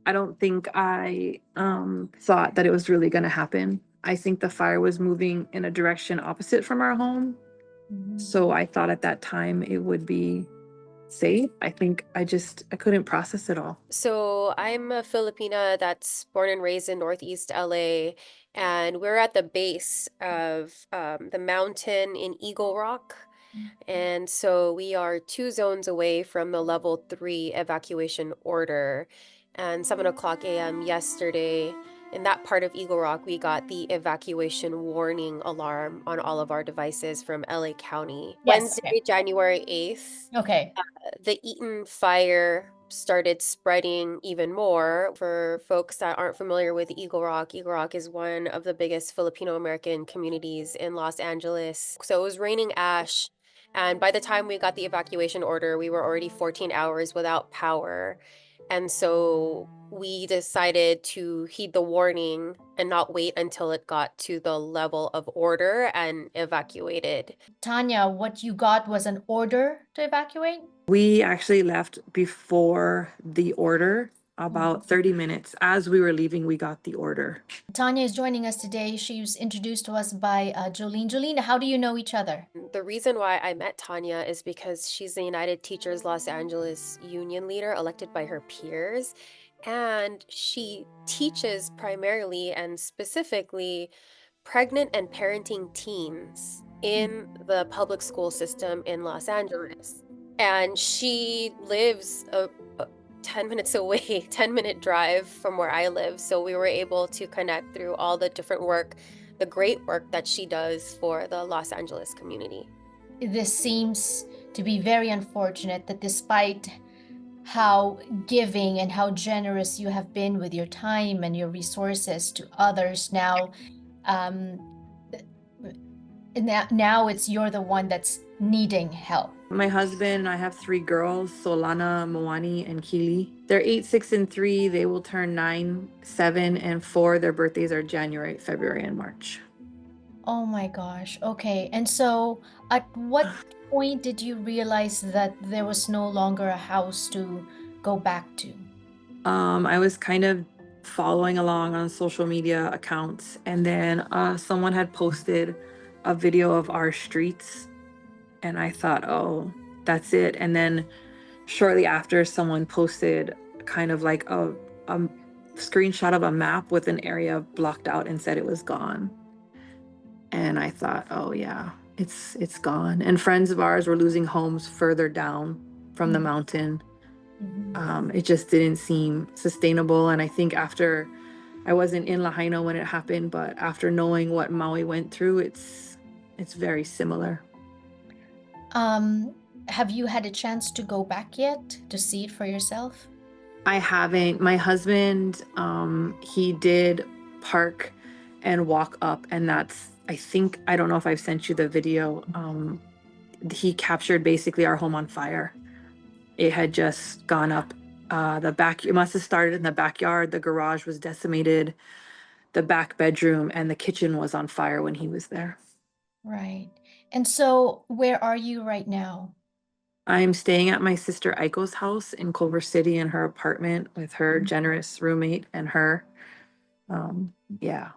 I don't think I thought that it was really going to happen. I think the fire was moving in a direction opposite from our home. Mhm. So I thought at that time it would be safe. I think I couldn't process it all. So I'm a Filipina that's born and raised in Northeast LA, and we're at the base of the mountain in Eagle Rock. And so we are 2 zones away from the level 3 evacuation order. And 7 o'clock a.m. yesterday, in that part of Eagle Rock, we got the evacuation warning alarm on all of our devices from LA County. Yes. Wednesday, January 8th, Okay. the Eaton fire started spreading even more. For folks that aren't familiar with Eagle Rock is one of the biggest Filipino American communities in Los Angeles. So it was raining ash. And by the time we got the evacuation order, we were already 14 hours without power. And so we decided to heed the warning and not wait until it got to the level of order and evacuated. Tanya, what you got was an order to evacuate? We actually left before the order, about 30 minutes. As we were leaving, we got the order. Tanya is joining us today. She was introduced to us by Jolene. Jolene, how do you know each other? The reason why I met Tanya is because she's the United Teachers Los Angeles union leader elected by her peers. And she teaches primarily and specifically pregnant and parenting teens in the public school system in Los Angeles. And she lives a 10 minutes away, 10-minute drive from where I live. So we were able to connect through all the different work, the great work that she does for the Los Angeles community. This seems to be very unfortunate that despite how giving and how generous you have been with your time and your resources to others, um, now you're the one that's needing help. My husband, I have 3 girls, Solana, Moani, and Keely. They're 8, 6, and 3. They will turn 9, 7, and 4. Their birthdays are January, February, and March. Oh my gosh. Okay. And so at what point did you realize that there was no longer a house to go back to? I was kind of following along on social media accounts, and then someone had posted a video of our streets, and I thought, oh, that's it. And then shortly after, someone posted kind of like a screenshot of a map with an area blocked out and said it was gone. And I thought, oh yeah, it's gone. And friends of ours were losing homes further down from the mountain. It just didn't seem sustainable. And I think after, I wasn't in Lahaina when it happened, but after knowing what Maui went through, it's very similar. Have you had a chance to go back yet to see it for yourself? I haven't. My husband, he did park and walk up, and I don't know if I've sent you the video. He captured basically our home on fire. It had just gone up. It must have started in the backyard. The garage was decimated. The back bedroom and the kitchen was on fire when he was there. Right. And so where are you right now? I'm staying at my sister Aiko's house in Culver City in her apartment with her generous roommate and her. Yeah.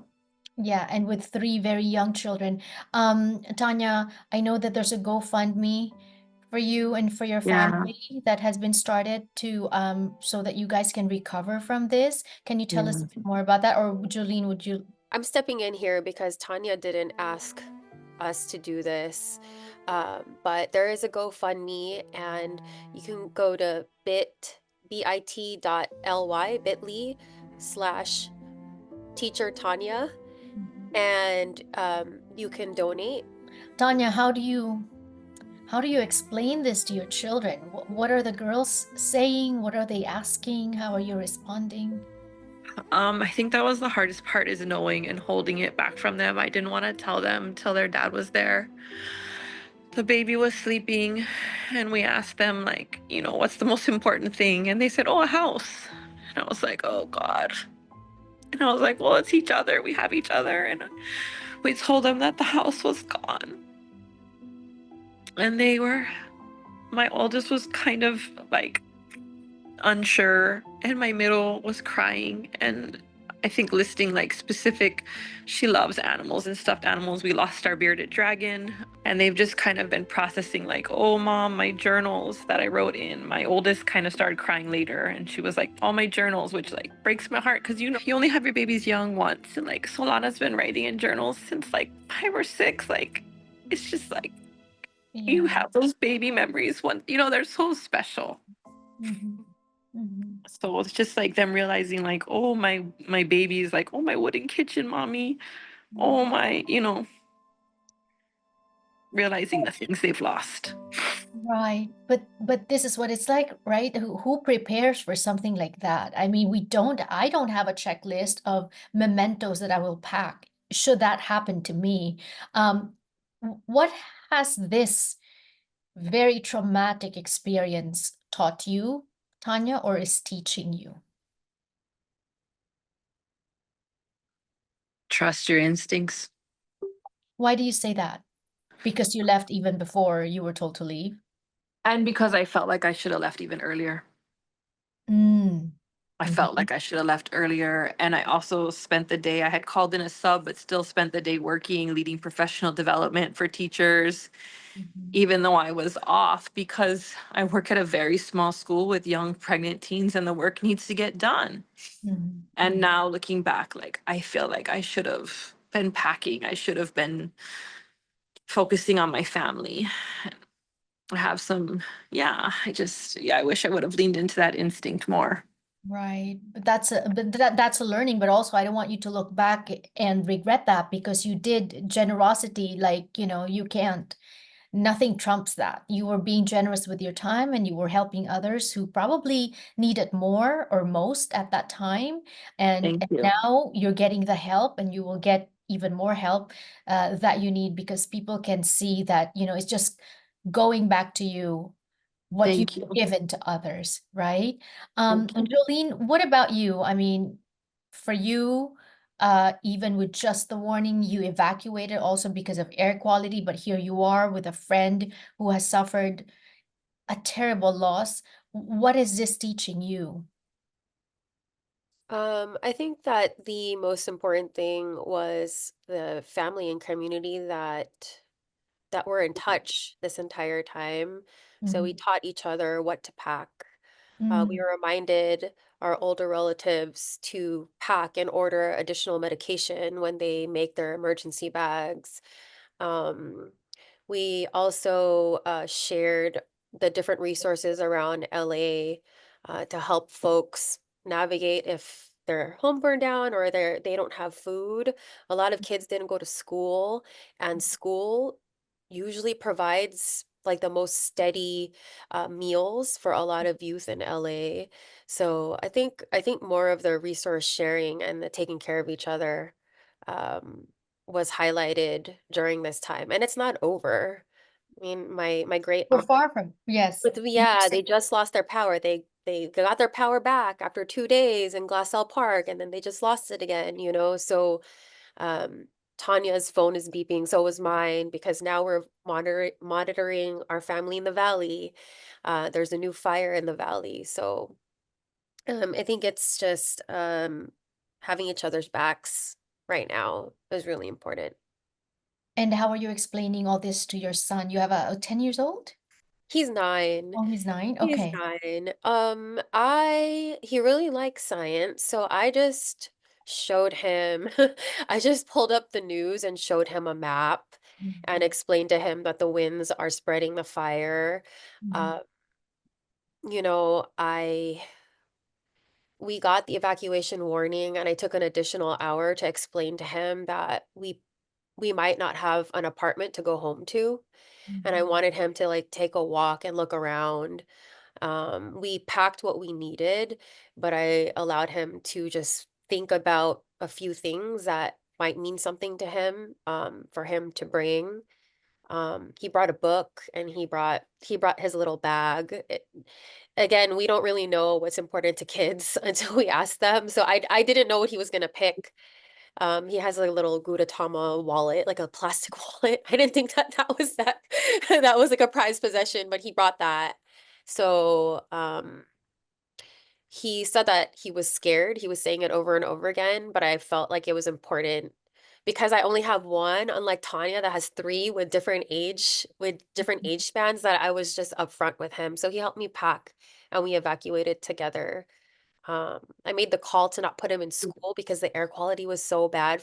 Yeah, and with 3 very young children. Tanya, I know that there's a GoFundMe for you and for your Yeah. family that has been started to so that you guys can recover from this. Can you tell us a bit more about that? Or Jolene, would you? I'm stepping in here because Tanya didn't ask us to do this. But there is a GoFundMe, and you can go to bit.ly/teacher Tanya, and you can donate. Tanya, how do you explain this to your children? What are the girls saying? What are they asking? How are you responding? I think that was the hardest part, is knowing and holding it back from them. I didn't want to tell them till their dad was there. The baby was sleeping, and we asked them, like, what's the most important thing? And they said, oh, a house. And I was like, oh God. And I was like, well, it's each other. We have each other. And we told them that the house was gone. And my oldest was kind of like unsure and my middle was crying, and I think listing like specific, she loves animals and stuffed animals. We lost our bearded dragon, and they've just kind of been processing like, oh mom, my journals that I wrote in. My oldest kind of started crying later, and she was like, all my journals, which like breaks my heart because you only have your babies young once, and like Solana's been writing in journals since like 5 or 6. Like it's just like you Yeah. have those baby memories when they're so special. Mhm. Mhm. So it's just like them realizing like, oh, my baby is like, oh, my wooden kitchen, mommy. Oh Mhm. my, realizing the things they've lost. Right. But this is what it's like, right? Who prepares for something like that? I mean, I don't have a checklist of mementos that I will pack should that happen to me. What has this very traumatic experience taught you, Tanya, or is teaching you? Trust your instincts. Why do you say that? Because you left even before you were told to leave? And because I felt like I should have left even earlier. Mm. I felt Mhm. like I should have left earlier. And I also spent the day, I had called in a sub, but still spent the day working, leading professional development for teachers, Mhm. even though I was off because I work at a very small school with young pregnant teens and the work needs to get done. Mhm. And now looking back, like I feel like I should have been packing. I should have been focusing on my family. I have some, yeah, I wish I would have leaned into that instinct more. Right. But that's a learning, but also I don't want you to look back and regret that because you did generosity like, you can't. Nothing trumps that. You were being generous with your time and you were helping others who probably needed more or most at that time. And, Thank and you. now you're getting the help and you will get even more help that you need because people can see that, it's just going back to you what you've Thank you. given to others, right? Thank you. Jolene, what about you? I mean, for you, even with just the warning, you evacuated also because of air quality, but here you are with a friend who has suffered a terrible loss. What is this teaching you? I think that the most important thing was the family and community that were in touch this entire time. So we Mhm. taught each other what to pack. We Mm. were reminded our older relatives to pack and order additional medication when they make their emergency bags. Um, we also shared the different resources around LA to help folks navigate if their home burned down or they don't have food. A lot of kids didn't go to school, and school usually provides like the most steady meals for a lot of youth in LA. So I think more of the resource sharing and the taking care of each other um, was highlighted during this time, and it's not over. I mean, my great We're aunt, far from, yes. You yeah, say they just lost their power. They got their power back after 2 days in Glassell Park, and then they just lost it again. So um, Tanya's phone is beeping, so was mine, because now we're monitoring our family in the valley. There's a new fire in the valley, so I think it's just having each other's backs right now is really important. And how are you explaining all this to your son? You have a 10 years old? He's 9. Oh, he's 9? He's Okay. 9. He really likes science, so I just showed him I just pulled up the news and showed him a map Mhm. and explained to him that the winds are spreading the fire. Mhm. Uh, you know, I we got the evacuation warning, and I took an additional hour to explain to him that we might not have an apartment to go home to, and I Mhm. wanted him to like take a walk and look around. We packed what we needed, but I allowed him to just think about a few things that might mean something to him, for him to bring. He brought a book and he brought his little bag. Again, we don't really know what's important to kids until we ask them. So I didn't know what he was gonna pick. He has like a little Gudetama wallet, like a plastic wallet. I didn't think that that was that that was like a prized possession, but he brought that. So, he said that he was scared. He was saying it over and over again, but I felt like it was important because I only have one, unlike Tanya that has three with different age spans, that I was just upfront with him. So he helped me pack and we evacuated together. I made the call to not put him in school because the air quality was so bad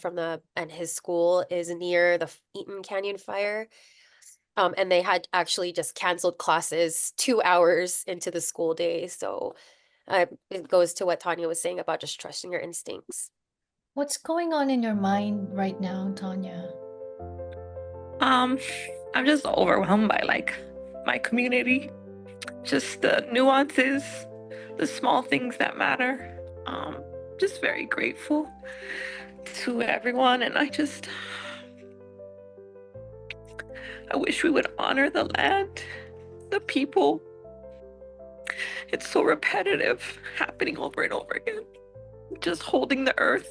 and his school is near the Eaton Canyon fire. And they had actually just canceled classes 2 hours into the school day. So it goes to what Tanya was saying about just trusting your instincts. What's going on in your mind right now, Tanya? Um, I'm just overwhelmed by like my community, just the nuances, the small things that matter. Just very grateful to everyone, and I wish we would honor the land, the people. It's so repetitive, happening over and over again. Just holding the earth